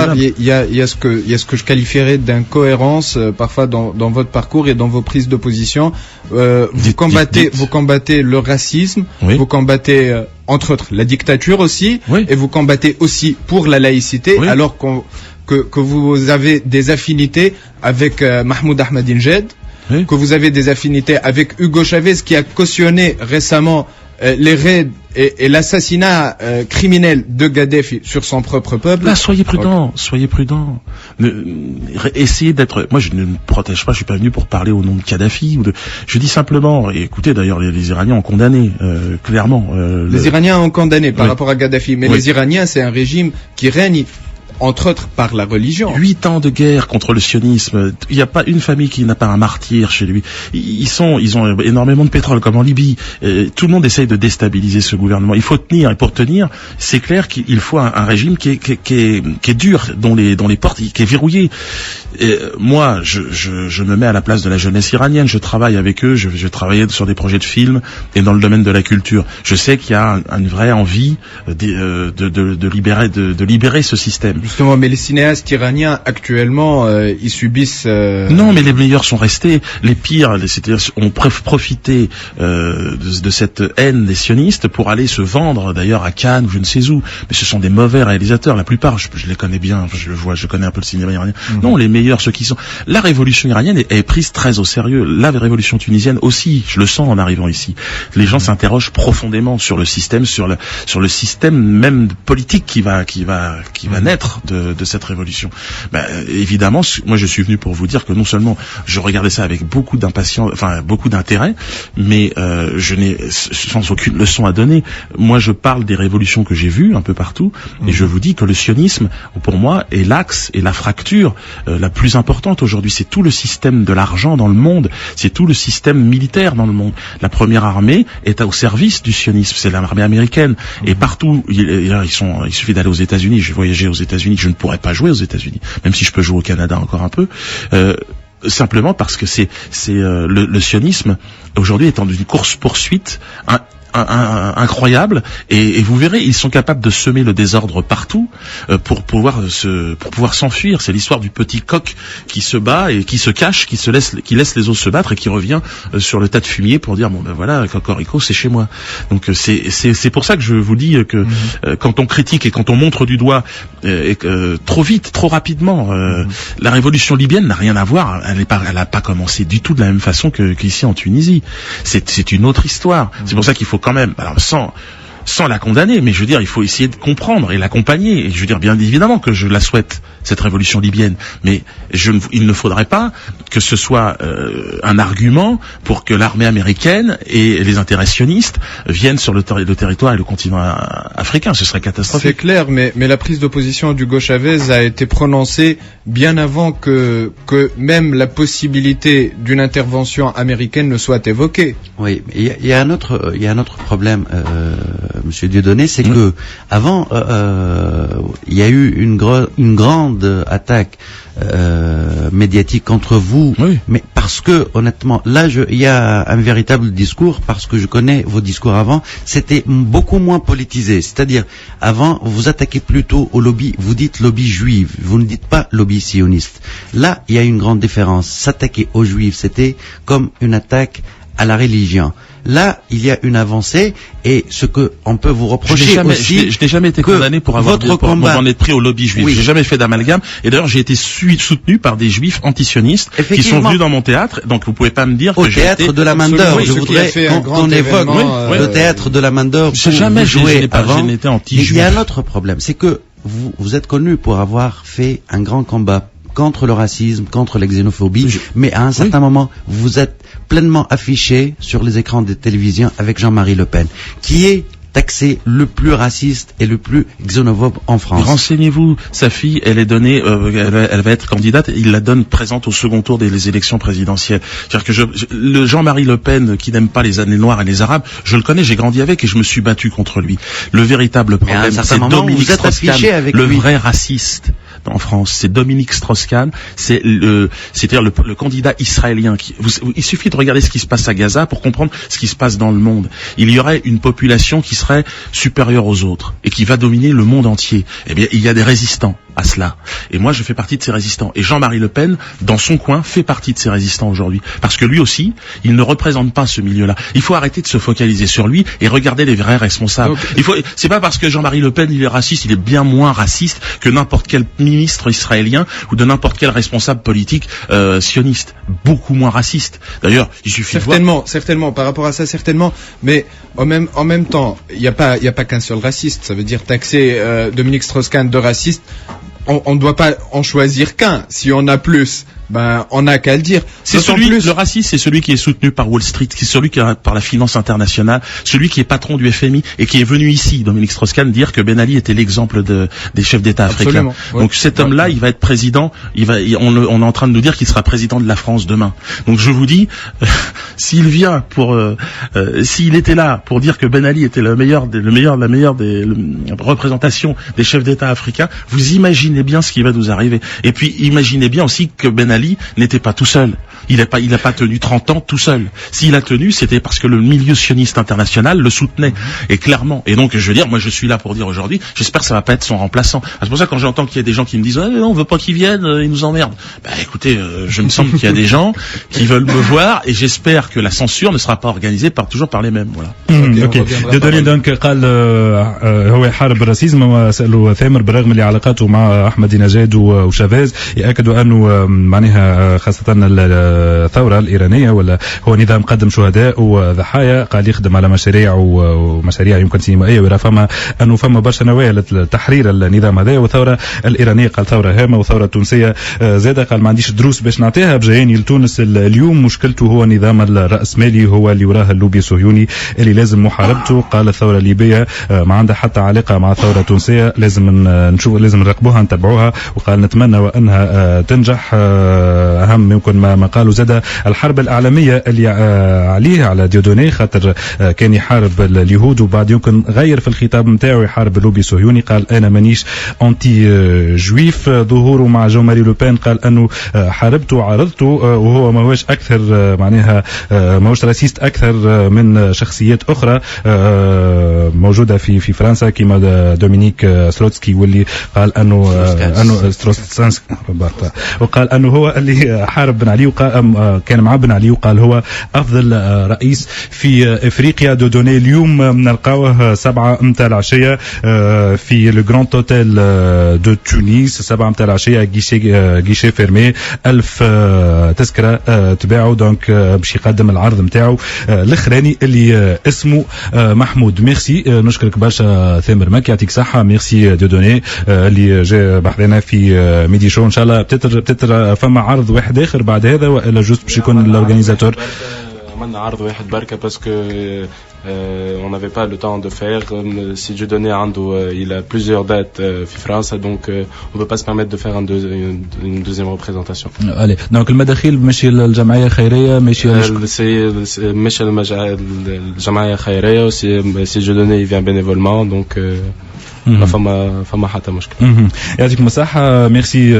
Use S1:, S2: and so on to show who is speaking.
S1: part, il y a ce que je qualifierais d'incohérence parfois dans votre parcours et dans vos prises de position. Vous combattez le racisme, vous combattez entre autres la dictature aussi, et vous combattez aussi pour la laïcité, alors que vous avez des affinités avec Mahmoud Ahmadinejad, que vous avez des affinités avec Hugo Chavez qui a cautionné récemment les raids et l'assassinat criminel de Kadhafi sur son propre peuple.
S2: Là, soyez prudents. Essayez d'être... Moi, je ne me protège pas, je suis pas venu pour parler au nom de Kadhafi. Je dis simplement, et écoutez, d'ailleurs, les Iraniens ont condamné, clairement.
S1: Les Iraniens ont condamné par rapport à Kadhafi, mais les Iraniens, c'est un régime qui règne entre autres par la religion.
S2: 8 ans de guerre contre le sionisme. Il n'y a pas une famille qui n'a pas un martyr chez lui. Ils ont énormément de pétrole, comme en Libye. Tout le monde essaye de déstabiliser ce gouvernement. Il faut tenir, et pour tenir, c'est clair qu'il faut un régime qui est dur, dont les portes, qui est verrouillé. Moi, je me mets à la place de la jeunesse iranienne. Je travaille avec eux. Je travaillais sur des projets de films et dans le domaine de la culture. Je sais qu'il y a une vraie envie de libérer ce système.
S1: Justement, mais les cinéastes iraniens actuellement, ils subissent.
S2: Non, mais les meilleurs sont restés. Les pires, c'est-à-dire, ont profité de cette haine des sionistes pour aller se vendre, d'ailleurs, à Cannes ou je ne sais où. Mais ce sont des mauvais réalisateurs. La plupart, je les connais bien. Je connais un peu le cinéma iranien. Non, les meilleurs, ceux qui sont. La révolution iranienne est prise très au sérieux. La révolution tunisienne aussi. Je le sens en arrivant ici. Les gens s'interrogent profondément sur le système, sur le système même politique qui va naître de cette révolution. Évidemment, moi je suis venu pour vous dire que non seulement je regardais ça avec beaucoup d'impatience, beaucoup d'intérêt, mais je n'ai sans aucune leçon à donner. Moi je parle des révolutions que j'ai vues un peu partout, et je vous dis que le sionisme, pour moi, est l'axe et la fracture la plus importante aujourd'hui. C'est tout le système de l'argent dans le monde, c'est tout le système militaire dans le monde. La première armée est au service du sionisme, c'est l'armée américaine, et partout, il suffit d'aller aux États-Unis. J'ai voyagé aux États-Unis, je ne pourrais pas jouer aux États-Unis, même si je peux jouer au Canada encore un peu, simplement parce que le sionisme aujourd'hui est en une course-poursuite incroyable, et vous verrez, ils sont capables de semer le désordre partout pour pouvoir s'enfuir. C'est l'histoire du petit coq qui se bat et qui se cache, qui laisse les autres se battre et qui revient sur le tas de fumier pour dire voilà, Cocorico, c'est chez moi. Donc c'est pour ça que je vous dis que quand on critique et quand on montre du doigt trop vite, trop rapidement, la révolution libyenne n'a rien à voir. Elle n'a pas commencé du tout de la même façon qu'ici en Tunisie. C'est une autre histoire. C'est pour ça qu'il faut quand même, alors sans la condamner, mais je veux dire, il faut essayer de comprendre et l'accompagner. Et je veux dire, bien évidemment que je la souhaite, cette révolution libyenne, mais il ne faudrait pas que ce soit un argument pour que l'armée américaine et les intérêts sionistes viennent sur le territoire et le continent africain. Ce serait catastrophique.
S1: C'est clair, mais la prise de position d'Hugo Chavez a été prononcée bien avant que même la possibilité d'une intervention américaine ne soit évoquée.
S3: Oui, il y a un autre problème, Monsieur Dieudonné, c'est que avant, il y a eu une grande attaque médiatique contre vous, mais parce que honnêtement, là, il y a un véritable discours, parce que je connais vos discours avant, c'était beaucoup moins politisé. C'est-à-dire, avant, vous attaquez plutôt au lobby, vous dites lobby juif, vous ne dites pas lobby sioniste. Là, il y a une grande différence. S'attaquer aux juifs, c'était comme une attaque à la religion. Là, il y a une avancée, et ce que on peut vous reprocher
S2: je n'ai jamais été condamné pour m'en être pris au lobby juif. J'ai jamais fait d'amalgame, et d'ailleurs j'ai été soutenu par des juifs antisionistes qui sont venus dans mon théâtre, donc vous pouvez pas me dire que
S3: j'ai été... Au théâtre de la main d'œuvre, je voudrais qu'on évoque le théâtre de la main d'œuvre.
S2: Jamais joué avant.
S3: Il y a un autre problème, c'est que vous êtes connu pour avoir fait un grand combat contre le racisme, contre la xénophobie, mais à un certain moment, vous êtes pleinement affiché sur les écrans de télévision avec Jean-Marie Le Pen, qui est taxé le plus raciste et le plus xénophobe en France.
S2: Renseignez-vous, sa fille, elle est donnée, elle va être candidate, il la donne présente au second tour des élections présidentielles. C'est-à-dire que le Jean-Marie Le Pen, qui n'aime pas les années noires et les arabes, je le connais, j'ai grandi avec et je me suis battu contre lui. Le véritable problème, c'est Dominique Strauss-Kahn, le vrai raciste en France, c'est Dominique Strauss-Kahn, c'est-à-dire le candidat israélien il suffit de regarder ce qui se passe à Gaza pour comprendre ce qui se passe dans le monde. Il y aurait une population qui serait supérieure aux autres et qui va dominer le monde entier. Eh bien, il y a des résistants. à cela. Et moi, je fais partie de ces résistants. Et Jean-Marie Le Pen, dans son coin, fait partie de ces résistants aujourd'hui. Parce que lui aussi, il ne représente pas ce milieu-là. Il faut arrêter de se focaliser sur lui et regarder les vrais responsables. C'est pas parce que Jean-Marie Le Pen, il est raciste, il est bien moins raciste que n'importe quel ministre israélien ou de n'importe quel responsable politique sioniste. Beaucoup moins raciste. D'ailleurs, il suffit
S1: certainement, par rapport à ça, certainement. Mais en même temps, il n'y a pas qu'un seul raciste. Ça veut dire taxer Dominique Strauss-Kahn de raciste. On ne doit pas en choisir qu'un. Si on a plus, on n'a qu'à le dire.
S2: Le racisme, c'est celui qui est soutenu par Wall Street, c'est celui qui est par la finance internationale, celui qui est patron du FMI et qui est venu ici, Dominique Strauss-Kahn, dire que Ben Ali était l'exemple des chefs d'État africains. Ouais. Donc cet homme-là, il va être président. On est en train de nous dire qu'il sera président de la France demain. Donc je vous dis, s'il vient s'il était là pour dire que Ben Ali était la meilleure des représentations des chefs d'État africains, vous imaginez bien ce qui va nous arriver. Et puis imaginez bien aussi que Ben Ali n'était pas tout seul. Il n'a pas tenu 30 ans tout seul. S'il a tenu, c'était parce que le milieu sioniste international le soutenait. Et clairement. Et donc, je veux dire, moi, je suis là pour dire aujourd'hui, j'espère que ça va pas être son remplaçant. C'est pour ça, quand j'entends qu'il y a des gens qui me disent, non, on veut pas qu'il vienne, il nous emmerde. Écoutez, je me semble qu'il y a des gens qui veulent me voir et j'espère que la censure ne sera pas organisée toujours par les mêmes. Voilà.
S4: اوكي دوني دونك قال هو يحارب الراسيزم وسألوا ثامر بالرغم من علاقاته مع احمد نجاد وشافيز ياكدوا انه معناها خاصه الثوره الايرانيه ولا هو نظام قدم شهداء وضحايا قال يخدم على مشاريع ومشاريع يمكن سينمائيه ويرى فما برشا نوايا لتحرير النظام هذا والثوره الايرانيه قال ثوره هامه وثوره تونسيه زاده قال ما عنديش دروس باش نعطيها بجاياني لتونس اليوم مشكلته هو النظام الراسمالي هو اللي وراه اللوبي الصهيوني اللي لازم محاربته قال الثوره الليبيه ما عندها حتى علاقه مع الثوره التونسيه لازم نشوف لازم نراقبوها نتبعوها وقال نتمنى وانها تنجح اهم يمكن ما قالوا زاد الحرب الاعلاميه اللي عليه على ديودوني خاطر كان يحارب اليهود وبعد يمكن غير في الخطاب نتاعو يحارب اللوبي الصهيوني قال انا مانيش انتي جويف ظهوره مع جو ماري لو بين قال انه حاربته وعارضته وهو ماهوش اكثر معناها ماهوش راسيست اكثر من شخصيات اخرى موجوده في فرنسا كيما دومينيك ستروتسكي واللي قال انه ستروتسانسك وقال انه هو اللي حارب بن علي وقال كان مع بن علي وقال هو افضل رئيس في افريقيا دوني اليوم نلقاوه 7 متاع العشيه في لو جراند اوتيل دو تونس 7 متاع العشيه غيشي فيرمي 1000 تذكره تباعوا دونك باش يقدم العرض نتاعو الاخراني اللي اسمه محمود. ميرسي نشكرك برشا ثامر مكي يعطيك صحه. ميرسي دوني اللي جاء بحذنا في ميدي شو ان شاء الله بتتر فما عرض واحد اخر بعد هذا والا جوست باش يكون الاورغانيزاتور
S5: عملنا عرض واحد بركه باسكو on n'avait pas le temps de faire. Si Dieudonné il a plusieurs dates في فرنسا donc on peut pas se permettre de faire une deuxième représentation.
S4: Allez, donc المداخيل ماشي الجمعيه الخيريه ماشي
S5: ماشي الجمعيه الخيريه si Dieudonné il vient bénévolement donc فما حتى مشكل.
S4: يعطيكم الصحه. ميرسي.